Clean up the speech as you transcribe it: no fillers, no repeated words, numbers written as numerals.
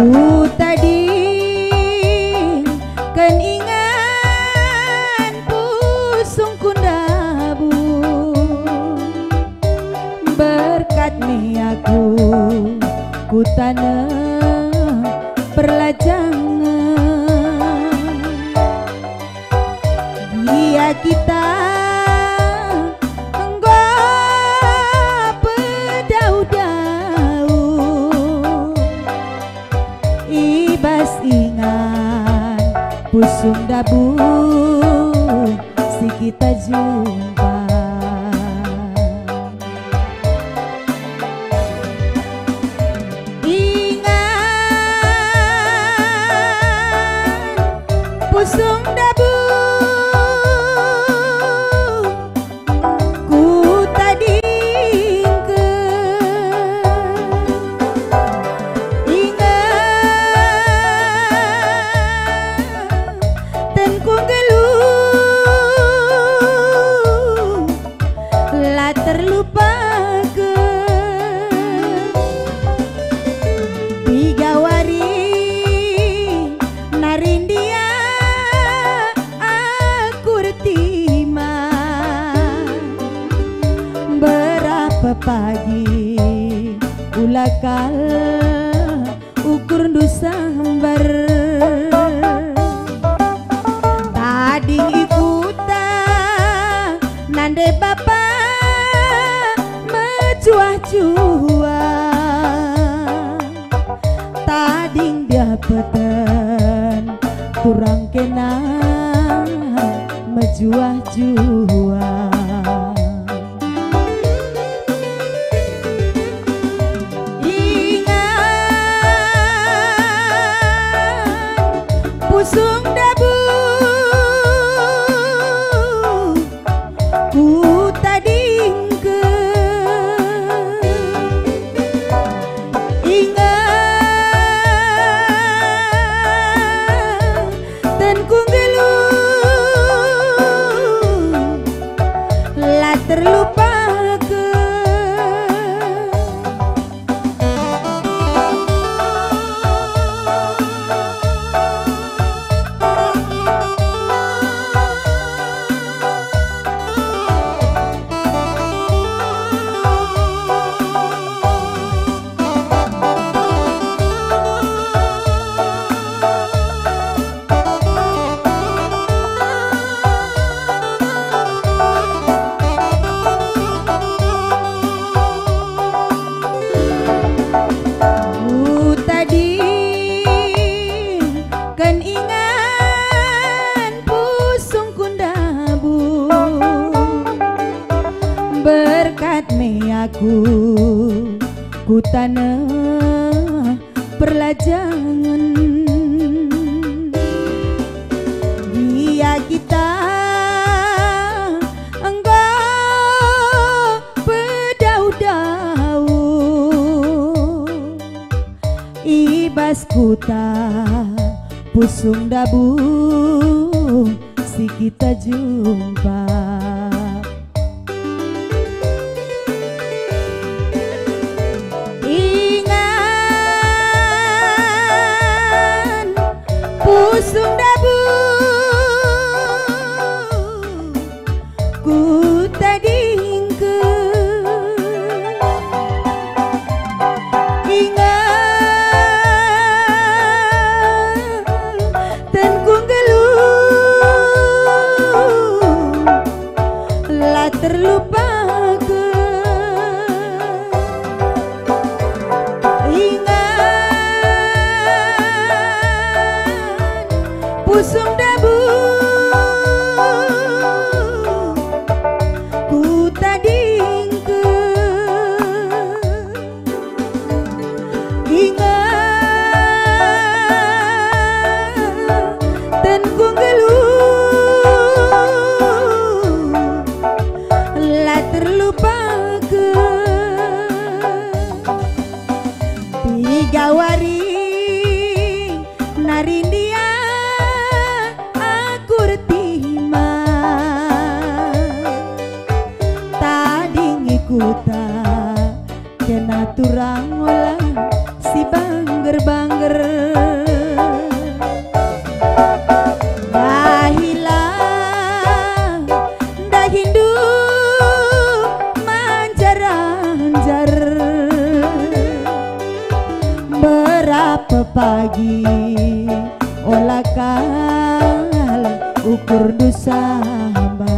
Ku tadi kan ingan pusung kundabu berkat aku ku tanam perlajangan dia kita pusung dabu si kita jumpa ingat pusung dabu ku tadi terlupa ke digawari narindia aku retima berapa pagi ulakal ukur dusambar tadi ikutan nande bapak cuah-cuah tading dapetan kurang kenal mejuah-juah ingat pusung dabu ku terlupa ke ku tanah perlajangan dia kita enggak pedau-dau ibas kuta pusung dabu si kita jumpa pusung dabu ku tading ke ingat dan ku geluh lah terlupa ke pusung dabu ku tading ke ingat dan ku geluh lah terlupa ke digawari narindia kuta kena turang olah si bangger-bangger. Dah hilang, dah hindu manjar-anjar. Berapa pagi olah kala ukur dosa hamba.